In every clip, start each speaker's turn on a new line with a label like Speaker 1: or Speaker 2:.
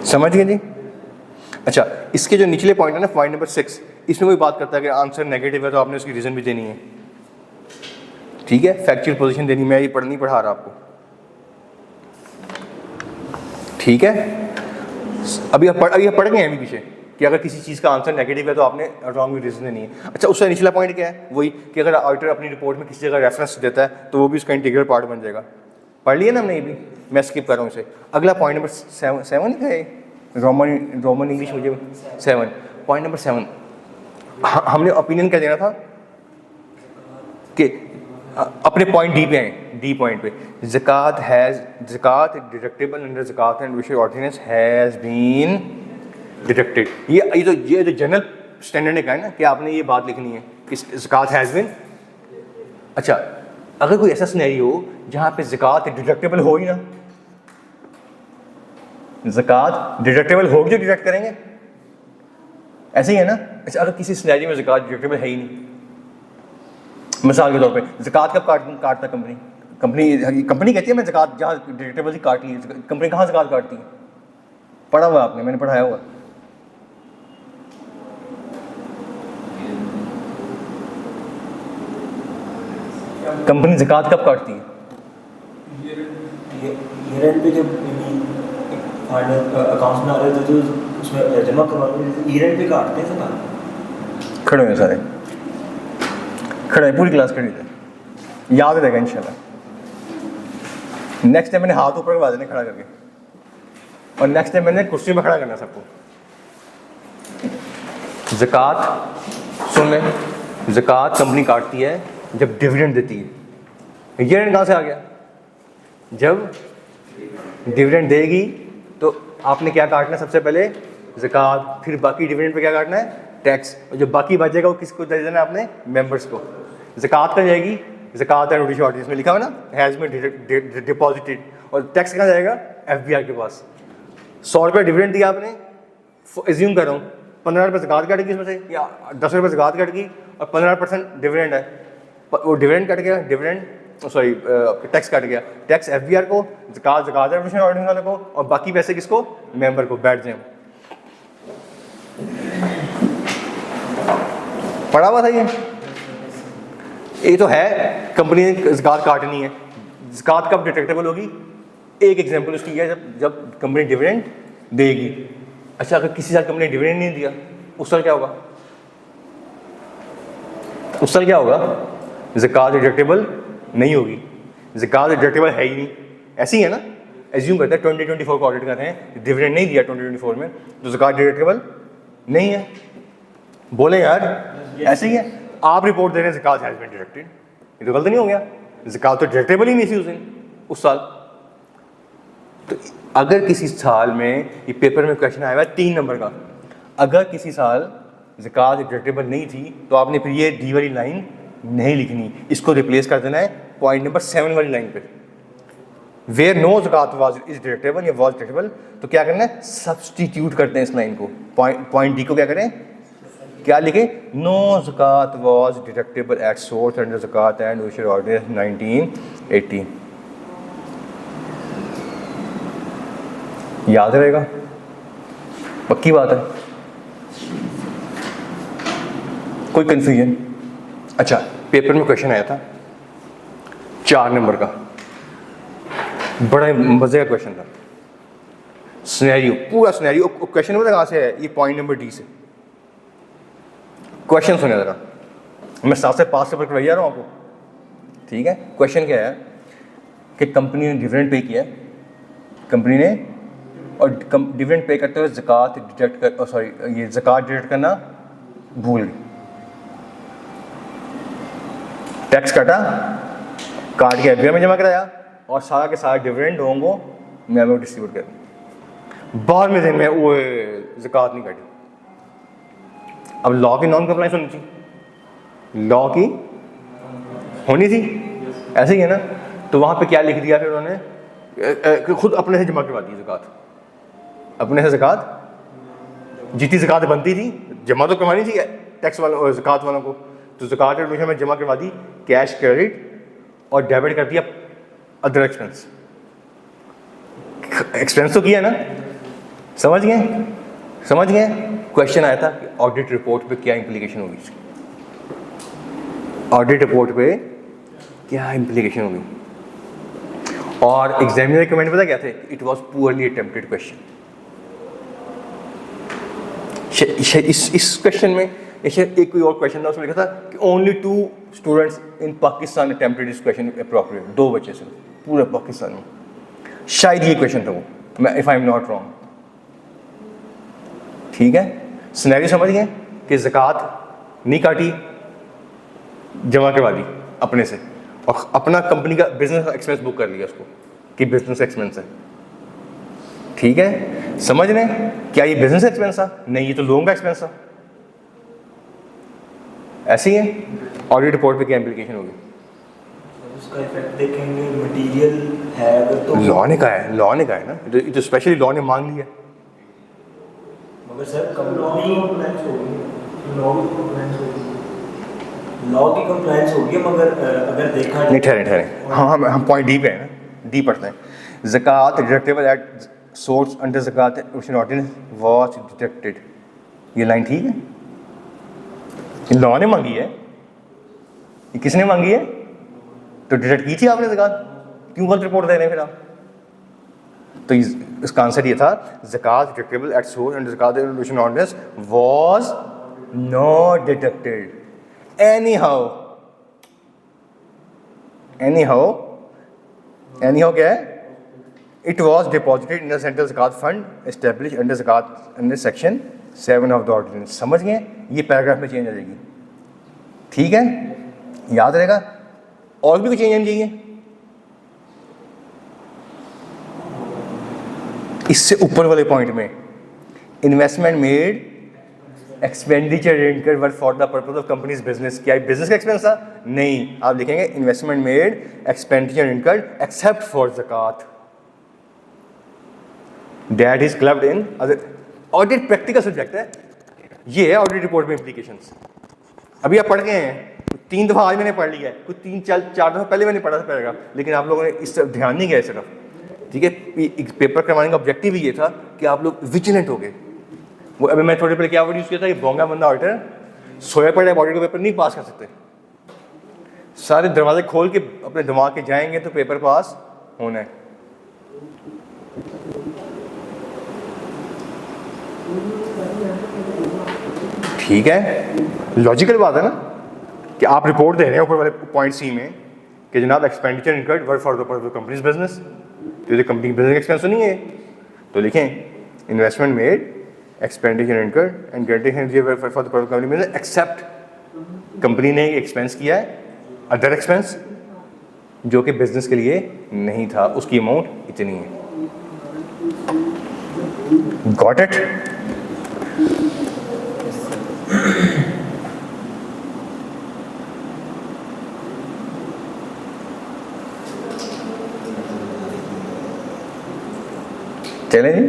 Speaker 1: समझ गए जी। अच्छा, इसके जो निचले पॉइंट है ना, पॉइंट नंबर 6, इसमें कोई बात करता है कि आंसर नेगेटिव है तो आपने उसकी रीज़न भी देनी है, ठीक है, फैक्चुअल पोजीशन देनी। मैं ये नहीं पढ़ा रहा आपको, ठीक है। अभी आप पढ़ गए हैं अभी पीछे कि अगर किसी चीज़ का आंसर नेगेटिव है तो आपने रॉन्ग रीज़न देनी है। अच्छा, उसका निचला पॉइंट क्या है? वही कि अगर ऑडिटर अपनी रिपोर्ट में किसी जगह रेफरेंस देता है तो वो भी उसका इंटीग्रल पार्ट बन जाएगा। पढ़ लिया ना हमने ये भी, मैं स्किप कर रहा हूँ इसे। अगला पॉइंट नंबर 7 है, रोमन इंग्लिश मुझे 7, पॉइंट नंबर 7 हमने ओपिनियन क्या देना था कि अपने पॉइंट डी पे आए, डी पॉइंट पे, ज़कात डिडक्टेबल अंडर ज़कात एंड विशेष ऑर्डिनेंस हैज़ बीन डिडक्टेड। ये तो जनरल स्टैंडर्ड ने कहा है ना कि आपने ये बात लिखनी है कि ज़कात हैज़ बीन। अच्छा, अगर कोई ऐसा सिनेरियो हो जहाँ पे ज़कात डिडक्टेबल हो ही ना, ज़कात डिडक्टेबल होगी जो डिडक्ट करेंगे, ऐसे ही है ना। अच्छा, अगर किसी सिनेरियो में ज़कात डिडक्टेबल है ही नहीं, मिसाल के तौर पे ज़कात कब काटता कंपनी कहती है मैं ज़कात जहाँ डिडक्टेबल ही काट ली, कंपनी कहाँ ज़कात काटती है? पढ़ा हुआ आपने, मैंने पढ़ाया हुआ। कंपनी ज़कात कब काटती है?
Speaker 2: ईयर पे जब अकाउंट्स में आ रहे थे तो उसमें जमा करवा ईयर पे काटते हैं ज़कात।
Speaker 1: खड़े हैं सारे, खड़े हैं, पूरी क्लास खड़ी है, याद रहेगा इंशाल्लाह। नेक्स्ट टाइम मैंने हाथ ऊपर करवा देने खड़ा करके, और नेक्स्ट टाइम मैंने कुर्सी में खड़ा करना सबको। ज़कात सुन लें, ज़कात कंपनी काटती है जब डिविडेंड देती है। डिविडेंड कहाँ से आ गया? जब डिविडेंड देगी तो आपने क्या काटना है? सबसे पहले ज़कात, फिर बाकी डिविडेंड पे क्या काटना है? टैक्स। और जो बाकी बचेगा वो किसको दे देना है? अपने मेंबर्स को। ज़कात कहाँ जाएगी? ज़कात एंड ऑडिट शॉर्टेज में लिखा हुआ ना, हैज़ बीन डिपॉजिटेड। और टैक्स कहाँ जाएगा? एफबीआर के पास। 100 रुपये डिविडेंड दिया आपने, एज्यूम कर रहा हूँ 15 रुपये ज़कात कटेगी इसमें से, या 10 रुपये ज़कात कटेगी और 15% डिविडेंड है, वो डिविडेंड कट गया, टैक्स कट गया। टैक्स एफबीआर को, ज़कात एंड ऑडिट वाले को, और बाकी पैसे किसको? मेंबर को। बैठ जाए, पढ़ा हुआ था ये तो है। कंपनी ने ज़कात काटनी है, ज़कात कब डिटेक्टेबल होगी? एक एग्जांपल उसकी है जब कंपनी डिविडेंड देगी। अच्छा, अगर किसी साल कंपनी डिविडेंड नहीं दिया, उस साल क्या होगा? उस साल क्या होगा? ज़कात डिटेक्टेबल नहीं होगी, ज़कात डिटेक्टेबल है ही नहीं। ऐसी है ना, एज्यूम करते हैं 2024 को ऑडिट कर रहे हैं, डिविडेंड नहीं दिया 2024 में, तो ज़कात डिटेक्टेबल नहीं है। बोले यार, ऐसे ही है। आप रिपोर्ट दे रहे हैं ज़कात हैज़ बीन डिडक्टेड, ये तो गलत नहीं हो गया? ज़कात तो डिडक्टेबल ही नहीं थी उस दिन, उस साल। तो अगर किसी साल में, ये पेपर में क्वेश्चन आया हुआ 3 नंबर का, अगर किसी साल ज़कात डिडक्टेबल नहीं थी तो आपने फिर ये डी वाली लाइन नहीं लिखनी, इसको रिप्लेस कर देना है पॉइंट नंबर 7 वाली लाइन पे। वेयर नो ज़कात वाज इज डिडक्टेबल या वाज डिडक्टेबल, तो क्या करना है? सब्सटीट्यूट करते हैं इस लाइन को, पॉइंट डी को क्या करें? क्या लिखे? नो ज़कात was deductible at source under ज़कात एंड विशेष ऑर्डिनेंस 1918। याद रहेगा, पक्की बात है, कोई कंफ्यूजन? अच्छा, पेपर में क्वेश्चन आया था 4 नंबर का, बड़ा मजे का क्वेश्चन था। सिनेरियो, पूरा सिनेरियो, क्वेश्चन पता कहाँ से है? ये पॉइंट नंबर डी से। क्वेश्चन सुने ज़रा, मैं 7 से 5 से करवाई जा रहा हूँ आपको, ठीक है। क्वेश्चन क्या है कि कंपनी ने डिविडेंड पे किया, कंपनी ने, और डिविडेंड पे करते हुए ज़कात डिडक्ट कर, ये ज़कात डिडक्ट करना भूल गई। टैक्स काट के एफबीआर में जमा कराया, और सारा के सारा डिविडेंड लोगों को मेमो डिस्ट्रीब्यूट कर। बाद में दिन में वो ज़कात नहीं काटी। अब लॉ की नॉन कंप्लाइंस होनी चाहिए, लॉ की होनी थी, ऐसे ही है ना। तो वहाँ पे क्या लिख दिया फिर उन्होंने? खुद अपने से जमा करवा दी ज़कात, अपने से ज़कात, जितनी ज़कात बनती थी जमा तो करवानी थी टैक्स वालों और ज़कात वालों को, तो ज़कात एडमिशन में जमा करवा दी, कैश क्रेडिट, और डेबिट कर दिया अदर एक्सपेंस। एक्सपेंस तो किया ना, समझ गए क्वेश्चन आया था कि ऑडिट रिपोर्ट पे क्या इंप्लीकेशन होगी इसकी, ऑडिट रिपोर्ट पे क्या इंप्लीकेशन होगी। और एग्जामिनर के कमेंट पता क्या थे, it was poorly attempted question. इस क्वेश्चन में एक कोई और क्वेश्चन था, उसमें लिखा था कि only 2 students in Pakistan attempted this question appropriate, 2 बच्चे से पूरे पाकिस्तान में, शायद ये क्वेश्चन था वो, मैं if I am not wrong. ठीक है, सिनेरियो समझ गए कि ज़कात नहीं काटी, जमा करवा दी अपने से, और अपना कंपनी का बिजनेस एक्सपेंस बुक कर लिया उसको कि बिजनेस एक्सपेंस है। ठीक है, समझ रहे हैं क्या ये बिजनेस एक्सपेंस था? नहीं, ये तो लोगों का एक्सपेंस था। ऐसे ही है, ऑडिट रिपोर्ट पे क्या इंप्लीकेशन होगी?
Speaker 2: उसका इफेक्ट देखेंगे, मटेरियल है अगर तो
Speaker 1: लॉ ने कहा है ना, तो स्पेशली लॉ ने मांग लिया।
Speaker 2: मगर सर कंपनी लॉ की कंप्लायंस होगी, मगर अगर देखा
Speaker 1: नहीं, ठहरे हाँ हम पॉइंट डी पे है ना, डी पढ़ते हैं। ज़कात डिडक्टेबल एट सोर्स अंडर ज़कात ऑर्डिनेंस वाज डिडक्टेड, ये लाइन ठीक है? ये लॉ ने मांगी है, ये किसने मांगी है? तो डिडक्ट की थी आपने ज़कात, क्यों गलत रिपोर्ट दे रहे हैं फिर आप? तो इसका आंसर ये था, ज़कात डिडक्टेबल एट सोर्स अंडर ज़कात ordinance was not deducted anyhow क्या है? It was deposited in the central zakat fund established under zakat under section 7 of the ordinance। समझ गए? ये पैराग्राफ में चेंज आ जाएगी। ठीक है, याद रहेगा। और भी कुछ चेंज आनी चाहिए इससे ऊपर वाले पॉइंट में, investment made expenditure incurred were for the purpose of company's business. क्या बिजनेस का एक्सपेंस था? नहीं, आप लिखेंगे investment made expenditure incurred except for ज़कात that is clubbed in other. Audit practical subject है, ये है ऑडिट रिपोर्ट में इंप्लीकेशंस। अभी आप पढ़ गए हैं, 3 दफ़ा आज मैंने पढ़ लिया है, कुछ 3-4 दफ़ा पहले मैंने पढ़ा था पैराग्राफ, लेकिन आप लोगों ने इस तरफ ध्यान नहीं गया इस तरफ। ठीक है, पेपर करवाने का ऑब्जेक्टिव ही ये था कि आप लोग विजिलेंट हो गए। वो अभी मैं थोड़े पहले क्या वर्ड यूज़ किया था कि बोंगा बंदा ऑडिटर सोया पड़ा है, ऑडिट का पेपर नहीं पास कर सकते। सारे दरवाजे खोल के अपने दिमाग के जाएंगे तो पेपर पास होना है। ठीक है, लॉजिकल बात है ना कि आप रिपोर्ट दे रहे हैं ऊपर वाले पॉइंट सी में कि जनाब expenditure incurred were for the companies business, तो ये कंपनी बिजनेस एक्सपेंस तो नहीं है, तो लिखें investment made expenditure incurred and gratification for the company business except, company ने एक्सपेंस किया है अदर एक्सपेंस जो कि बिजनेस के लिए नहीं था, उसकी अमाउंट इतनी है। Got it? चले जी,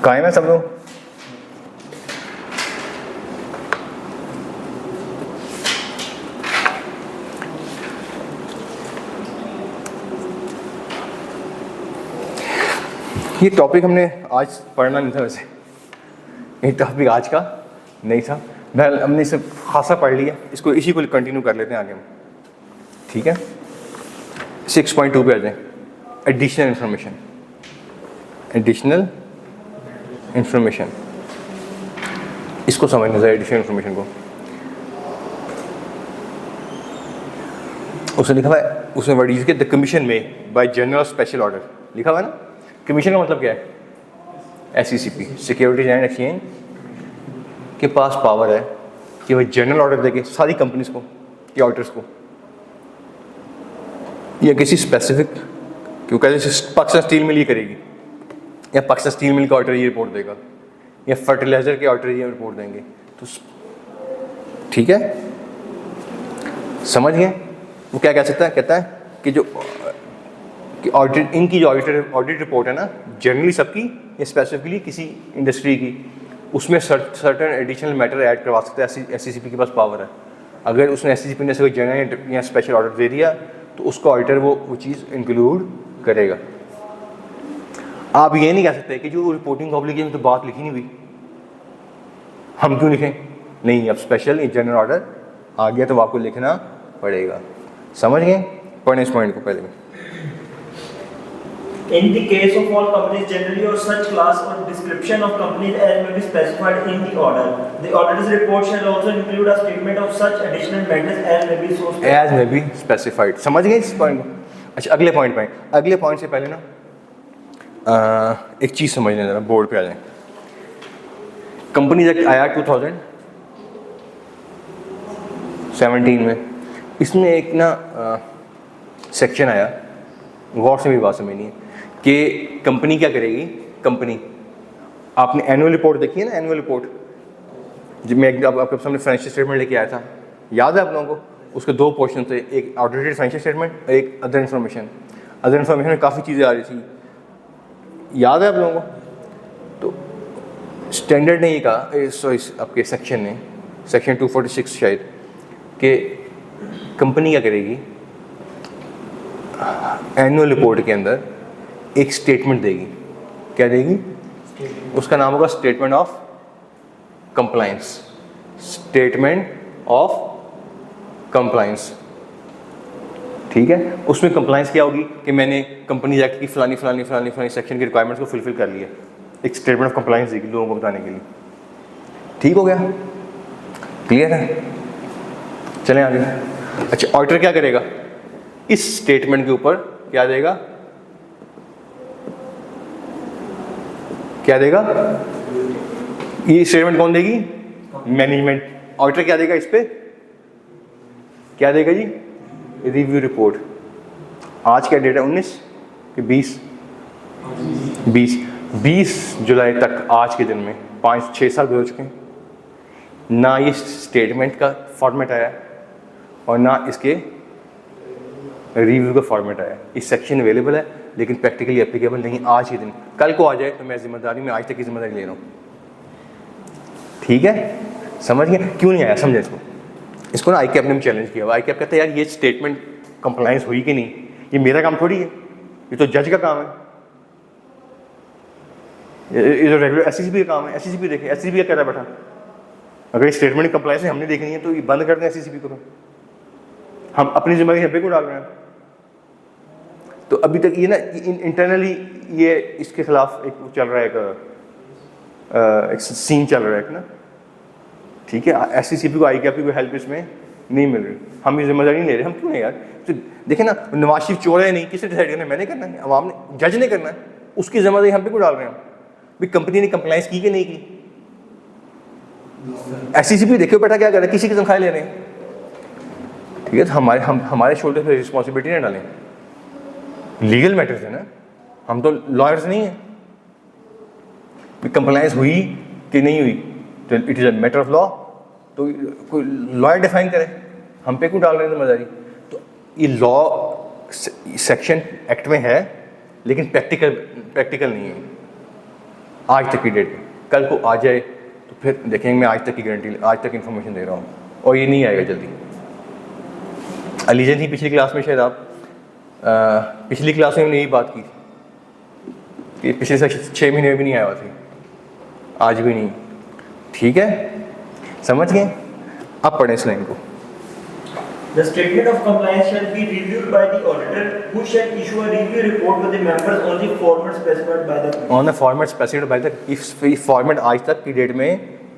Speaker 1: कायम है सब लोग? ये टॉपिक हमने आज पढ़ना नहीं था, वैसे ये टॉपिक आज का नहीं था, बहरहाल हमने इसे खासा पढ़ लिया, इसको इसी को कंटिन्यू कर लेते हैं आगे हम। ठीक है, 6.2 पे आ जाएं। एडिशनल इंफॉर्मेशन, एडिशनल इंफॉर्मेशन, इसको समझना चाहिए। एडिशनल इंफॉर्मेशन को उसने लिखा हुआ है, उसने वर्ड यूज किया द कमीशन में बाय जनरल स्पेशल ऑर्डर, लिखा हुआ है ना। कमीशन का मतलब क्या है? SECP सिक्योरिटीज एंड एक्सचेंज के पास पावर है कि वह जनरल ऑर्डर देके सारी कंपनीज को या ऑडिटर्स को, या किसी स्पेसिफिक, क्योंकि पाकिस्तान स्टील मिल ये करेगी, या पाकिस्तान स्टील मिल का ऑडिटर ये रिपोर्ट देगा, या फर्टिलाइजर के ऑडिटर ये रिपोर्ट देंगे, तो ठीक है, समझ गए? वो क्या कह सकता है? कहता है कि जो कि ऑडिट, इनकी जो ऑडिट रिपोर्ट है ना, जनरली सबकी या स्पेसिफिकली किसी इंडस्ट्री की, उसमें सर्टेन एडिशनल मैटर ऐड करवा सकता है। SECP के पास पावर है। अगर उसने SECP ने से कोई जनरल या स्पेशल ऑर्डर दे दिया तो उसको ऑडिटर वो चीज़ इंक्लूड करेगा। आप ये नहीं कह सकते कि जो रिपोर्टिंग ऑब्लिगेशन में तो बात लिखी नहीं हुई, हम क्यों लिखें? नहीं, अब स्पेशल जनरल ऑर्डर आ गया तो आपको लिखना पड़ेगा। समझ गए? पढ़ें इस पॉइंट को पहले में।
Speaker 2: In the case of all companies generally or such class or description of companies as may be specified in the order, the auditor's report shall also include a statement of such additional matters as may be so specified.
Speaker 1: As may be specified। समझ गए इस point को? अच्छा, अगले point पे, अगले point से पहले ना एक चीज़ समझ लें ज़रा, बोर्ड पे आ जाए। कंपनीज एक्ट आया 2017 में, इसमें एक ना सेक्शन आया, गौर से भी बात समझनी है कि कंपनी क्या करेगी। कंपनी, आपने एनुअल रिपोर्ट देखी है ना, एनुअल रिपोर्ट जब मैं आपके सामने फाइनेंशियल स्टेटमेंट लेके आया था, याद है आप लोगों को? उसके दो पोर्शन थे, एक ऑडिटेड फाइनेंशियल स्टेटमेंट, एक अदर इन्फॉर्मेशन। अदर इन्फॉर्मेशन में काफ़ी चीज़ें आ रही थी, याद है आप लोगों को? तो स्टैंडर्ड ने ये कहा, सॉरी आपके सेक्शन ने, सेक्शन 246 शायद, कि कंपनी क्या करेगी, एनुअल रिपोर्ट के अंदर एक स्टेटमेंट देगी। क्या देगी? उसका नाम होगा statement of compliance. Statement of compliance, ठीक है। उसमें कंप्लायंस क्या होगी कि मैंने कंपनी एक्ट की फलानी फलानी फलानी फलानी सेक्शन की रिक्वायरमेंट्स को फुलफिल कर लिया। एक स्टेटमेंट ऑफ कंप्लायंस देगी लोगों को बताने के लिए। ठीक हो गया? क्लियर है? चलें आगे। अच्छा, ऑडिटर क्या करेगा? इस स्टेटमेंट के ऊपर क्या देगा? क्या देगा? ये स्टेटमेंट कौन देगी? मैनेजमेंट। ऑडिटर क्या देगा इस पे? क्या देगा जी? Review report. आज क्या डेट है? 19 कि 20? 20 जुलाई तक, आज के दिन में 5-6 साल गुजर चुके हैं, ना ये स्टेटमेंट का फॉर्मेट आया और ना इसके रिव्यू का फॉर्मेट आया। इस सेक्शन अवेलेबल है लेकिन प्रैक्टिकली एप्लीकेबल नहीं आज के दिन। कल को आ जाए तो मैं जिम्मेदारी में आज तक की जिम्मेदारी ले रहा हूँ। ठीक है? समझ गए? क्यों नहीं आया समझे इसको? इसको ना ICAP ने चैलेंज किया हुआ। ICAP कहता है यार ये स्टेटमेंट कंप्लायंस हुई कि नहीं, ये मेरा काम थोड़ी है, ये तो जज का काम है, ये तो रेगुलर SCCB का काम है। SCCB देखे, SCCB क्या कर रहा है बैठा? अगर ये स्टेटमेंट कंप्लायंस हमने देखनी है तो ये बंद कर दें SCCB को। हम अपनी जिम्मेदारी हम पे को डाल रहे हैं। तो अभी तक ये ना इंटरनली ये इसके खिलाफ एक चल रहा है, एक सीन चल रहा है एक ना, ठीक है। SCCB को ICAP की कोई हेल्प इसमें नहीं मिल रही, हम ये जिम्मेदारी नहीं ले रहे। हम क्यों नहीं यार? तो देखें ना, नवाज शरीफ चोर है नहीं, किसने डिसाइड करना है? मैंने करना है, अवाम ने, जज ने करना है। उसकी जिम्मेदारी हम पे को डाल रहे हैं भाई। कंपनी ने कंप्लायंस की कि नहीं की? SCCB देखो बेटा क्या कर रहा है, किसी की तनख्वाह ले रहे हैं, ठीक है। तो हमारे शोल्डर पे रिस्पॉन्सिबिलिटी ना डालें। लीगल मैटर्स है ना, हम तो लॉयर्स नहीं हैं। कंप्लायंस हुई कि नहीं हुई तो it is a matter of law, तो कोई लॉयर डिफाइन करे, हम पे क्यों डाल रहे हैं जिम्मेदारी? तो ये लॉ सेक्शन एक्ट में है लेकिन प्रैक्टिकल नहीं है आज तक की डेट में। कल को आ जाए तो फिर देखेंगे। मैं आज तक की गारंटी, आज तक इन्फॉर्मेशन दे रहा हूँ और ये नहीं आएगा जल्दी। अलीजन थी पिछली क्लास में, शायद आप पिछली क्लास में हमने यही बात की थी कि पिछले 6 महीने में भी नहीं आया हुआ था, आज भी नहीं। ठीक है? समझ गए? अब पढ़ें इस लाइन को।
Speaker 2: The statement of compliance shall be reviewed by the auditor, who shall issue a review report with the members on the format specified by the
Speaker 1: On the format specified by the, इस format आज तक की date में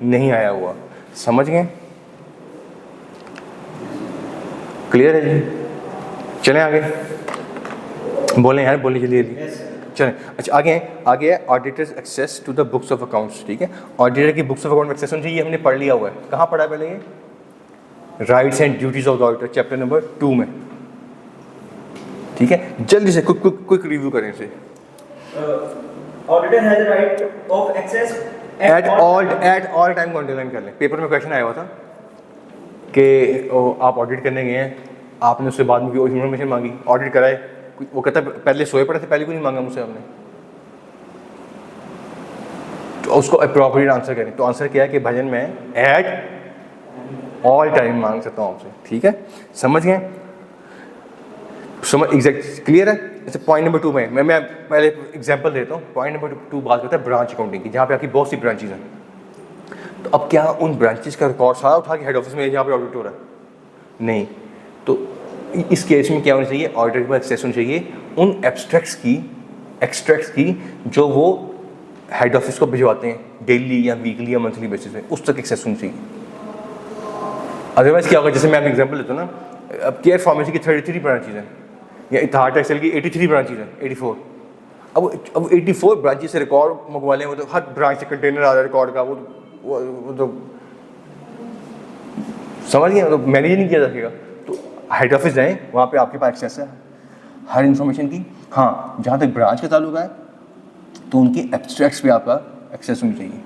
Speaker 1: नहीं आया हुआ। समझ गए? क्लियर है जी? चलें आगे, बोलें यार, बोलने के लिए चलें। अच्छा, आगे है auditors access to the books of accounts. ठीक है, ऑडिटर की बुक्स ऑफ अकाउंट एक्सेस होनी चाहिए, हमने पढ़ लिया हुआ है। कहाँ पढ़ा है पहले? ये rights and duties of the auditor, chapter number 2 में। ठीक है, जल्दी से क्विक रिव्यू करें इसे।
Speaker 2: Auditor has right of access
Speaker 1: at all time को अंडरलाइन कर लें। पेपर में क्वेश्चन आया हुआ था कि आप ऑडिट करने गए हैं, आपने उससे बाद में कोई इन्फॉर्मेशन मांगी, ऑडिट कराए, वो कहता है पहले सोए पड़े थे, पहले क्यों नहीं मांगा मुझसे आपने? तो उसको अप्रोप्रिएट आंसर करें। तो आंसर क्या है कि भजन में एट ऑल टाइम मांग सकता हूँ आपसे। ठीक है, समझ गए? समझ एग्जैक्ट क्लियर है? जैसे पॉइंट नंबर 2 में मैं पहले एग्जांपल देता हूँ। पॉइंट नंबर 2 बात करता है ब्रांच अकाउंटिंग की, जहाँ पे आपकी बहुत सी ब्रांचेज हैं। तो अब क्या उन ब्रांचेस का रिकॉर्ड सारा उठा के हेड ऑफिस में जहाँ पे ऑडिट हो रहा है? नहीं। तो इस केस में क्या होना चाहिए? ऑडिटर को एक्सेस होनी चाहिए उन एक्सट्रैक्ट्स की जो वो हेड ऑफिस को भिजवाते हैं डेली या वीकली या मंथली बेसिस पे, उस तक एक्सेस होनी चाहिए। अदरवाइज क्या होगा, जैसे मैं आपको एग्जांपल देता हूँ ना, अब केयर फार्मेसी की 33 ब्रांचेज हैं या इतिहाद टेक्सटाइल की 83 ब्रांचेज हैं, 84। अब 84 ब्रांचेज से रिकॉर्ड मंगवा लें, वो तो हर ब्रांच से कंटेनर आ रहा है रिकॉर्ड का, वो तो समझ गए, तो मैनेज नहीं किया जा सकेगा। तो हेड ऑफिस जाएँ, वहाँ पे आपके पास एक्सेस है हर इन्फॉर्मेशन की। हाँ, जहाँ तक ब्रांच का ताल्लुक है तो उनके एब्स्ट्रैक्ट्स पे आपका एक्सेस होनी चाहिए,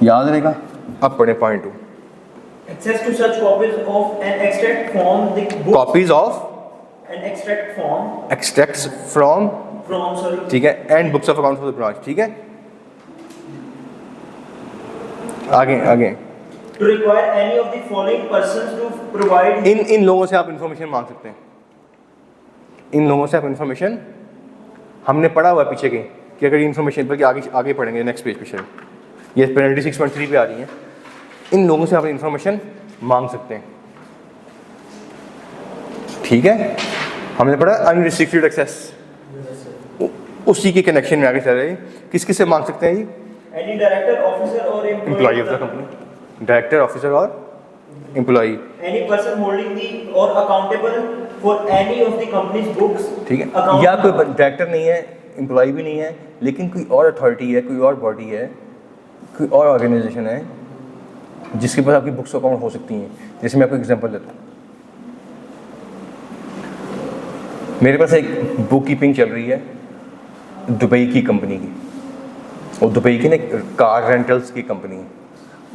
Speaker 1: याद रहेगा। अब पढ़े point 2।
Speaker 2: Access to such copies of an extract form, the book,
Speaker 1: copies of
Speaker 2: an extract form
Speaker 1: extracts from,
Speaker 2: from, sorry,
Speaker 1: ठीक है, and books of account for the branch, ठीक है। आगे
Speaker 2: to require any of the following persons to provide
Speaker 1: इन लोगों से आप information मांग सकते हैं। इन लोगों से आप इंफॉर्मेशन, हमने पढ़ा हुआ है पीछे के कि अगर ये इंफॉर्मेशन पर आगे पढ़ेंगे नेक्स्ट पेज पे, शायद ये पेनल्टी 6.3 पे आ रही है। इन लोगों से आप इंफॉर्मेशन मांग सकते हैं, ठीक है। हमने पढ़ा अनरिस्ट्रिक्टेड एक्सेस, उसी के कनेक्शन में आगे चल रहे हैं। किस किस से मांग सकते हैं जी?
Speaker 2: any director, officer or
Speaker 1: employee of the company, director, officer और employee,
Speaker 2: any person holding the or accountable for any of the company's books,
Speaker 1: ठीक है।
Speaker 2: account,
Speaker 1: या कोई डायरेक्टर नहीं है, एम्प्लॉई भी नहीं है, लेकिन कोई और अथॉरिटी है, कोई और बॉडी है, कोई और ऑर्गेनाइजेशन है जिसके पास आपकी बुक्स अकाउंट हो सकती हैं। जैसे मैं आपको एग्जांपल देता हूँ, मेरे पास एक बुक कीपिंग चल रही है दुबई की कंपनी की, और दुबई की ना कार रेंटल्स की कंपनी है,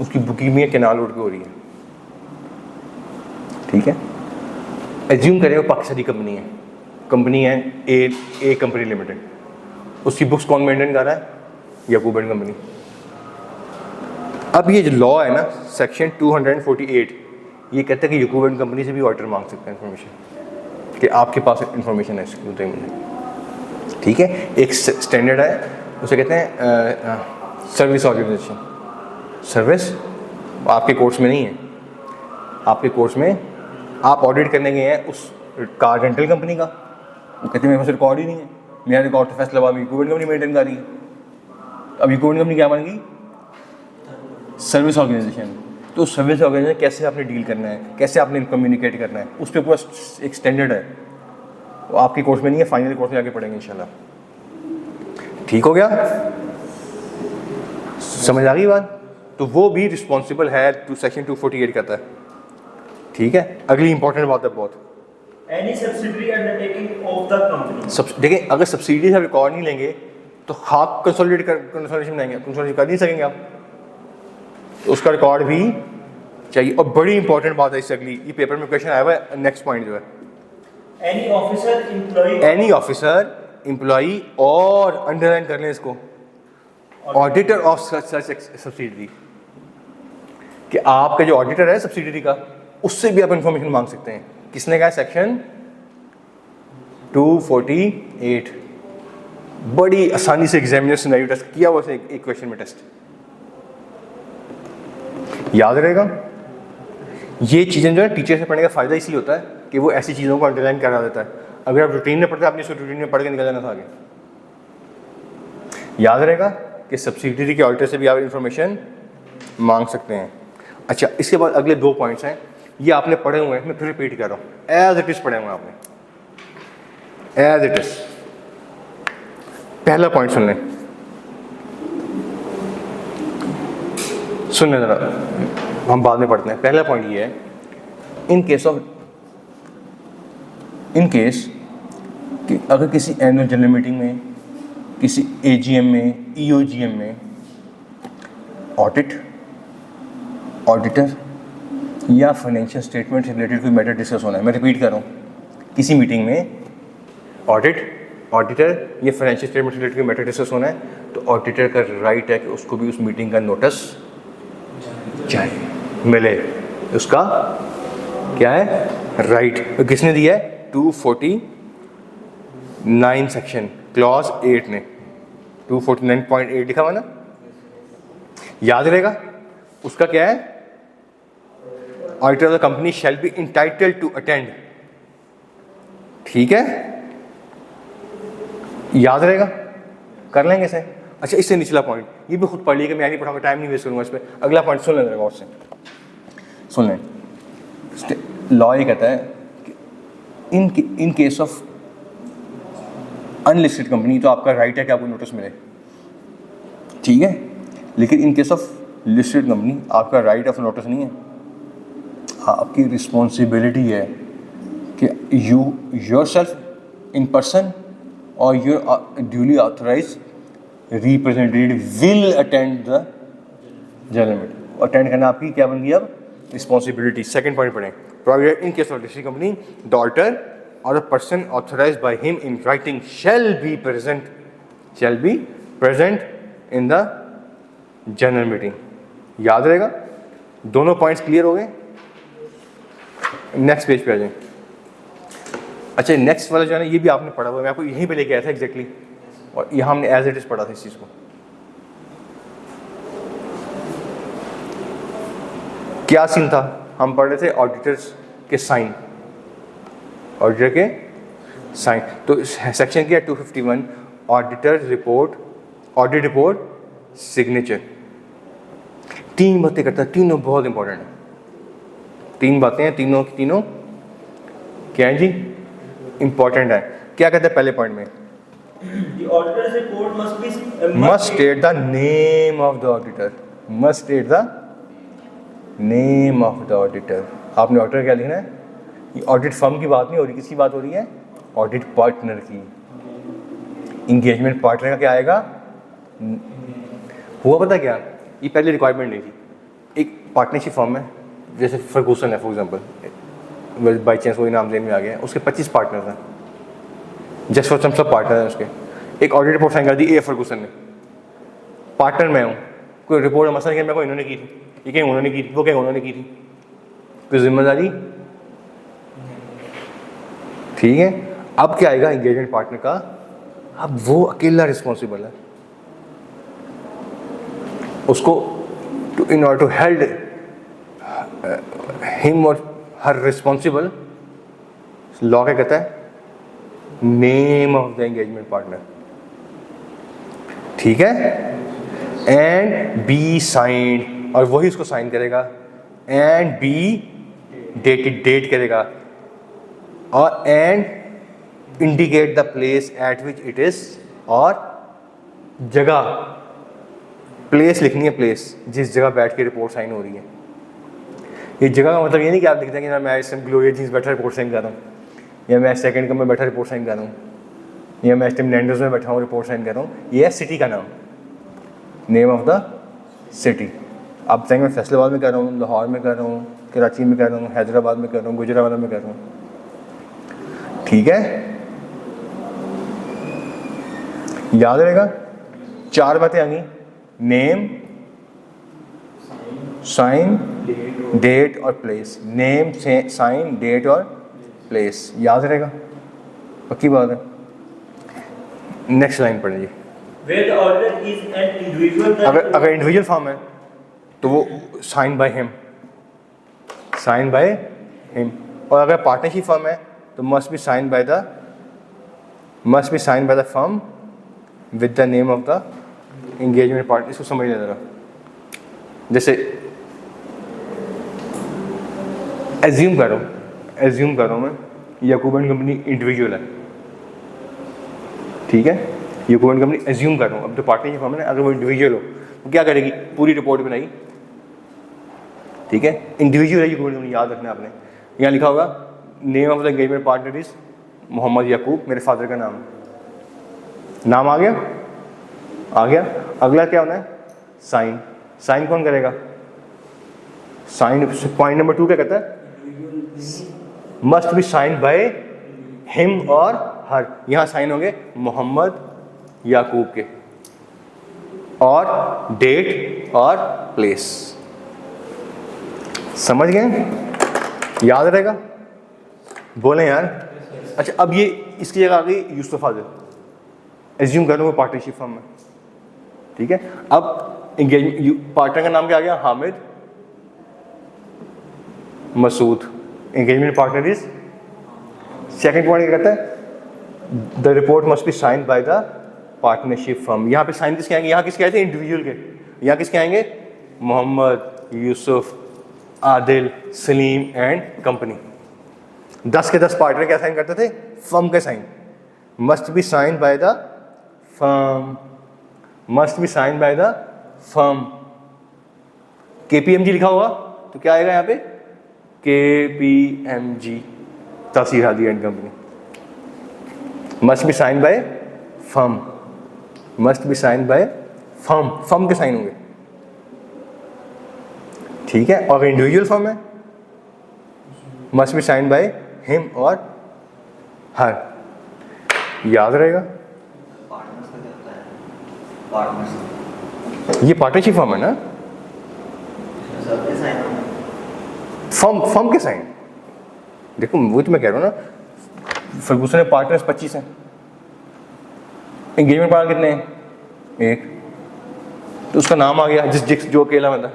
Speaker 1: उसकी बुकिंग भी कैनाल रोड पे हो रही है, ठीक है। एज्यूम करें वो पाकिस्तानी कंपनी है ए कंपनी लिमिटेड, उसकी बुक्स कौन मेंटेन कर रहा है? याकूब एंड कंपनी। अब ये जो लॉ है ना, सेक्शन 248, ये कहता है कि याकूब एंड कंपनी से भी ऑडिटर मांग सकते हैं इन्फॉर्मेशन कि आपके पास इन्फॉर्मेशन है इसकी, बताइए मुझे, ठीक है। एक स्टैंडर्ड है, उसे कहते हैं सर्विस ऑर्गेनाइजेशन। सर्विस आपके कोर्स में नहीं है, आपके कोर्स में आप ऑडिट करने गए हैं उस कार रेंटल कंपनी का, वो कहते हैं मेरे पास रिकॉर्ड ही नहीं है, मेरा रिकॉर्ड तो फैसला हुआ याकूब एंड कंपनी मेंटेन कर रही है। अब याकूब एंड कंपनी क्या बन गई? Service organisation. तो सर्विस ऑर्गेनाइजेशन कैसे आपने डील करना है, कैसे आपने कम्युनिकेट करना है, उस पर पूरा एक स्टैंडर्ड है, वो आपके कोर्स में नहीं है, फाइनल कोर्स में आगे पढ़ेंगे इंशाल्लाह। ठीक हो गया, समझ आ गई बात? तो वो भी रिस्पॉन्सिबल है, टू सेक्शन 248 कहता है, ठीक है। अगली इंपॉर्टेंट बात है बहुत,
Speaker 2: any subsidiary undertaking of the company,
Speaker 1: देखिए अगर सब्सिडी से रिकॉर्ड नहीं लेंगे तो खाक कंसोलिडेशन बनाएंगे, कंसोलिडेशन कर नहीं सकेंगे आप, तो उसका रिकॉर्ड भी चाहिए। और बड़ी इंपॉर्टेंट बात है इससे अगली, ये पेपर में क्वेश्चन आया हुआ है, नेक्स्ट पॉइंट जो है,
Speaker 2: any officer, employee,
Speaker 1: any officer, employee और अंडरलाइन कर लें इसको, ऑडिटर ऑफ सच सब्सिडरी, कि आपका जो ऑडिटर है सब्सिडरी का, उससे भी आप इंफॉर्मेशन मांग सकते हैं। किसने कहा? सेक्शन 248। बड़ी आसानी से एग्जामिनर सिनेरियो टेस्ट किया हुआ है, एक क्वेश्चन में टेस्ट याद रहेगा। ये चीज़ें जो है टीचर से पढ़ने का फ़ायदा इसलिए होता है कि वो ऐसी चीज़ों को अंडरलाइन करा देता है। अगर आप रूटीन में पढ़ते हैं, आपने इसको रूटीन में पढ़ के निकल जाना था आगे। याद रहेगा कि सब्सिडरी के ऑडिटर से भी आप इंफॉर्मेशन मांग सकते हैं। अच्छा, इसके बाद अगले 2 पॉइंट्स हैं, ये आपने पढ़े हुए हैं, मैं फिर रिपीट कर रहा हूँ, एज इट इज़ पढ़े हुए हैं आपने, एज इट इज़। पहला पॉइंट सुन लें, सुन लें ज़रा, हम बाद में पढ़ते हैं। पहला पॉइंट ये है, इन केस कि अगर किसी एनुअल जनरल मीटिंग में, किसी AGM में, EOGM में ऑडिटर या फाइनेंशियल स्टेटमेंट से रिलेटेड कोई मैटर डिस्कस होना है, मैं रिपीट कर रहा हूँ, किसी मीटिंग में ऑडिटर या फाइनेंशियल स्टेटमेंट से रिलेटेड कोई मैटर डिस्कस होना है, तो ऑडिटर का राइट है कि उसको भी उस मीटिंग का नोटिस चाहिए, मिले, उसका क्या है? राइट। तो किसने दिया है? 248 9 सेक्शन क्लॉज 8 ने 249.8 लिखा हुआ ना, याद रहेगा। उसका क्या है, auditor of the company shall be entitled to attend, ठीक है, याद रहेगा, कर लेंगे इसे। अच्छा, इससे निचला पॉइंट ये भी खुद पढ़ लिएगा, मैं नहीं पढ़ाऊंगा, टाइम नहीं वेस्ट करूंगा इस पर। अगला पॉइंट सुन लेना गौर से, सुन लें। लॉ ये कहता है कि इन केस ऑफ अनलिस्टेड कंपनी तो आपका राइट है कि आपको नोटिस मिले, ठीक है, लेकिन in case of listed company आपका राइट ऑफ नोटिस नहीं है, आपकी रिस्पॉन्सिबिलिटी है कि यू योरसेल्फ इन पर्सन और your duly authorised representative will attend the general meeting. Attend करना आपकी क्या बन गई अब, रिस्पॉन्सिबिलिटी। सेकंड पॉइंट पढ़ें, provided in case of listed company the auditor or the person authorized by him in writing shall be present in the general meeting। याद रहेगा, दोनों पॉइंट्स क्लियर हो गए। नेक्स्ट पेज पे आ जाएं। अच्छा, नेक्स्ट वाला जो है ना, ये भी आपने पढ़ा हुआ, मैं आपको यहीं पे लेके आया था एग्जैक्टली, और यहाँ हमने एज इट इज पढ़ा था इस चीज़ को। क्या सीन था, हम पढ़ रहे थे ऑडिटर्स के साइन, ऑडिटर के साइन। तो सेक्शन क्या है 251, auditor report, audit report, signature. 3 बातें करता है, तीनों बहुत इंपॉर्टेंट है। 3 बातें हैं, तीनों की तीनों क्या है जी, इंपॉर्टेंट है। क्या कहते हैं पहले पॉइंट में,
Speaker 2: The auditor's report
Speaker 1: must state the name of the auditor, must state the name of the auditor. आपने ऑडिटर क्या लिखना है, ये ऑडिट फर्म की बात नहीं हो रही, किसकी बात हो रही है, ऑडिट पार्टनर की। इंगेजमेंट पार्टनर का क्या आएगा, हुआ पता क्या, ये पहले रिक्वायरमेंट नहीं थी। एक पार्टनरशिप फर्म है, जैसे फर्गूसन है फॉर एग्जांपल, बाई चांस वही नाम देने में आ गया, उसके 25 पार्टनर्स हैं, just for some sub partner हैं उसके। एक ऑडिट रिपोर्ट साइन कर दी ए फर्गूसन ने, पार्टनर मैं हूँ, कोई रिपोर्ट मसला कि मैं को इन्होंने की थी, ये कहीं उन्होंने की थी, वो कहीं उन्होंने की थी, कोई जिम्मेदारी, ठीक है। अब क्या आएगा एंगेजमेंट पार्टनर का, अब वो अकेला रिस्पॉन्सिबल है, उसको in order to held him और हर रिस्पॉन्सिबल, लॉ क्या कहता है, name of the engagement partner, ठीक है, एंड बी साइंड, और वही उसको साइन करेगा, एंड बी डेटेड, डेट करेगा, और and indicate the place at which it is, और जगह, प्लेस लिखनी है, प्लेस जिस जगह बैठ के रिपोर्ट साइन हो रही है। ये जगह का मतलब ये नहीं कि आप लिखते हैं कि ना मैं इस टाइम ग्लोरिया जींस बैठा रिपोर्ट साइन कर रहा हूँ, या मैं सेकंड कम में बैठा रिपोर्ट साइन कर रहा हूँ, या मैं इस टाइम लैंडर्स में बैठा हूँ रिपोर्ट साइन कर रहा हूँ। ये है सिटी का नाम, नेम ऑफ द सिटी। आप बताएंगे मैं फैसलाबाद में कर रहा हूँ, लाहौर में कर रहा हूँ, कराची में कर रहा हूँ, हैदराबाद में कर रहा हूँ, गुजरात में कर रहा हूँ, ठीक है, याद रहेगा। 4 बातें आ गई, नेम, साइन, डेट और प्लेस। नेम, साइन, डेट और प्लेस, याद रहेगा, पक्की बात है। नेक्स्ट लाइन पढ़िए।
Speaker 2: Where the auditor is an individual,
Speaker 1: अगर इंडिविजुअल फॉर्म है तो वो sign by him, sign by him, और अगर पार्टनरशिप फर्म है तो must be sign by the firm with the name of the engagement partner. इसको समझ लेना जरा। जैसे एज्यूम कर रहा हूँ मैं, याकूब एंड कंपनी इंडिविजुअल है, ठीक है, याकूब एंड कंपनी एज्यूम कर रहा हूँ। अब जो पार्टनरशिप फर्म है ना, अगर वो इंडिविजुअल हो तो क्या करेगी, पूरी रिपोर्ट बनाई, ठीक है, इंडिविजुअल है याकूब एंड कंपनी, याद रखना आपने। यहाँ लिखा होगा name of the engagement partner is Mohammad Yakub, मेरे फादर का नाम आ गया। अगला क्या होना है, साइन कौन करेगा, साइन पॉइंट नंबर 2 क्या कहता है, must be sign by him और हर। यहाँ साइन होंगे मोहम्मद याकूब के, और डेट और प्लेस, समझ गए, याद रहेगा, बोलें यार। अच्छा, अब ये इसकी जगह आ गई यूसुफ आदिल, एज्यूम कर लो वो पार्टनरशिप फर्म है, ठीक है। अब एंगेजमेंट पार्टनर का नाम क्या आ गया, Hamid Masood, engagement partner is. Second point क्या कहता है, the report must be signed by the partnership firm. यहाँ पे साइन किसके आएंगे, यहाँ किसके आए थे, इंडिविजुअल के, यहाँ किसके आएंगे, मोहम्मद, यूसुफ, आदिल, सलीम एंड कंपनी। 10 के 10 पार्टनर क्या साइन करते थे, फर्म के sign, must be sign by the firm, must be sign by the firm. KPMG लिखा हुआ तो क्या आएगा यहाँ पे, KPMG, Taseer Hadi and company, must be sign by firm, must be sign by firm, firm के साइन होंगे, ठीक है। और इंडिविजुअल फर्म है, must be sign by him और हर, याद रहेगा। ये पार्टनरशिप फर्म है ना, फर्म के साइन, देखो वो तो मैं कह रहा हूँ ना, फर्गूसन में पार्टनर्स 25 हैं, एंगेजमेंट पार्टनर कितने हैं, एक, तो उसका नाम आ गया, जिस जो अकेला बंदा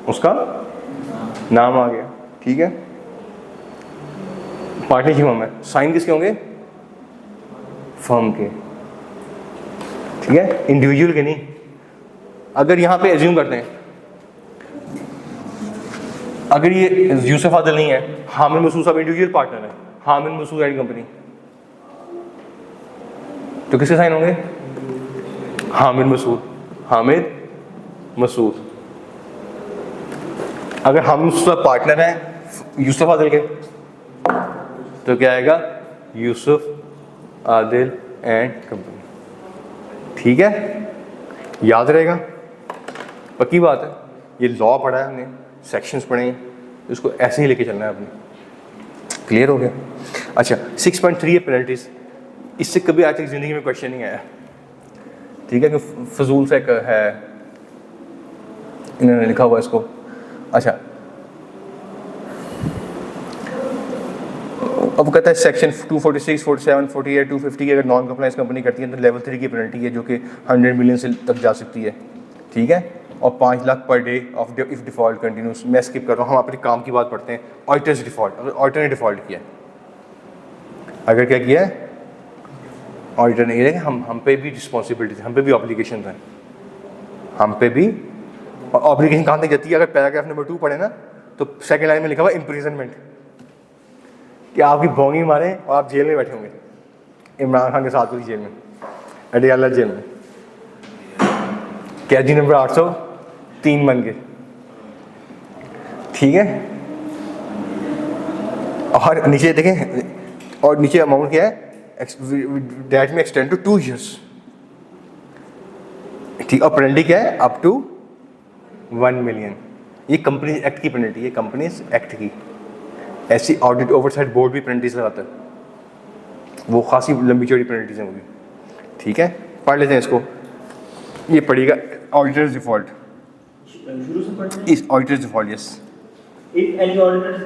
Speaker 1: उसका नाम आ गया, ठीक है। पार्टनरशिप फर्म है, साइन किसके होंगे, फर्म के, ठीक है, इंडिविजुअल के नहीं। अगर यहाँ पे एज्यूम करते हैं, अगर ये यूसुफ आदिल नहीं है, हामिद मसूद साहब इंडिविजुअल पार्टनर है, हामिद मसूद एंड कंपनी, तो किसके साइन होंगे, हामिद मसूद, हामिद मसूद। अगर हामिद मसूद पार्टनर है यूसुफ आदिल के, तो क्या आएगा, यूसुफ आदिल एंड कंपनी, ठीक है, याद रहेगा, पक्की बात है। ये लॉ पढ़ा है हमने, सेक्शंस पढ़े हैं, इसको ऐसे ही लेके चलना है अपने, क्लियर हो गया। अच्छा 6.3 है पेनल्टीज, इससे कभी आज तक ज़िंदगी में क्वेश्चन नहीं आया, ठीक है, कि फजूल से एक है, इन्होंने लिखा हुआ इसको। अच्छा अब कहता है सेक्शन 246, 47, 48, 250 की अगर नॉन कंप्लायंस कंपनी करती है तो लेवल 3 की पेनल्टी है, जो कि 100 मिलियन से तक जा सकती है, ठीक है, और 5 lakh per day of if default continuous. मैं स्किप कर रहा हूँ, हम अपने काम की बात पढ़ते हैं। ऑडिटर्स डिफॉल्ट, अगर ऑडिटर ने डिफॉल्ट किया, अगर क्या किया है ऑडिटर ने, ये हम पे भी रिस्पॉन्सिबिलिटीज, हम पे भी ऑब्लिगेशन हैं, हम पे भी ऑब्लिगेशन कहाँ तक जाती है। अगर पैराग्राफ नंबर 2 पढ़े ना, तो सेकंड लाइन में लिखा हुआ इम्प्रिजनमेंट, कि आपकी भोंगी मारे और आप जेल में बैठे होंगे, इमरान खान के साथ पूरी जेल में, अडियाला जेल में, कैदी नंबर 803 बन गए, ठीक है। और नीचे देखें, और नीचे अमाउंट क्या है, डेट में एक्सटेंड टू 2 years, ठीक। और पेनल्टी क्या है, अप टू 1 million। ये कंपनीज एक्ट की पेनल्टी है, कंपनीज एक्ट की। ऐसी ऑडिट ओवरसाइट बोर्ड भी पेनल्टीज लगाता है, वो खासी लंबी चौड़ी पेनल्टीज हैं वो भी, ठीक है। पढ़ लेते हैं इसको, ये पढ़िएगा ऑडिटर्स डिफॉल्ट, इस auditors default, yes.
Speaker 2: If any auditor's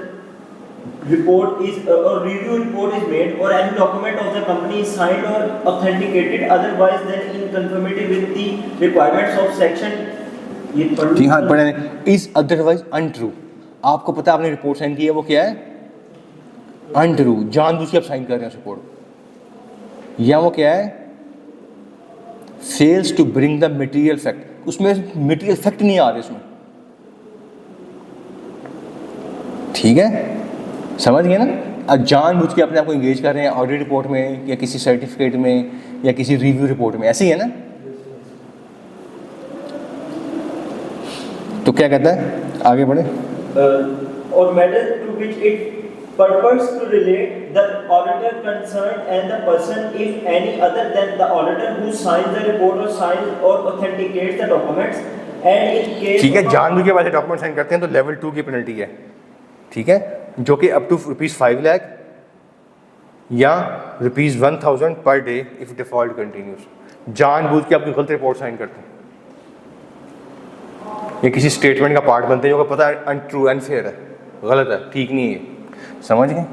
Speaker 2: report is or review report is made or any document of the company is signed or authenticated otherwise than in conformity with the requirements of section, ये
Speaker 1: जी हाँ पढ़े, is otherwise untrue. आपको पता है आपने report sign की है, वो क्या है, अनट्रू, जानबूझ के आप साइन कर रहे हैं रिपोर्ट, या वो क्या है, fails to bring the material fact, उसमें मटेरियल फैक्ट नहीं आ रहे उसमें, ठीक है, समझ गए ना। अब जानबूझ के अपने आप को इंगेज कर रहे हैं ऑडिट रिपोर्ट में या किसी सर्टिफिकेट में या किसी रिव्यू रिपोर्ट में, ऐसे ही है ना। तो क्या कहता है, आगे बढ़े।
Speaker 2: or matter to which it purports to relate the auditor concerned and the person if any other than the auditor who signs the report or signs or authenticates the documents and in case, ठीक है, जानबूझ के वाले document sign करते हैं तो level 2 की penalty है, ठीक है, जो कि अप टू ₹5 लाख या ₹1000 per day if default continuous. जानबूझ के आपकी गलत रिपोर्ट साइन करते हैं, ये किसी स्टेटमेंट का पार्ट बनते हैं जो पता है अनट्रू, अनफेयर है, गलत है, ठीक नहीं है, समझ गए।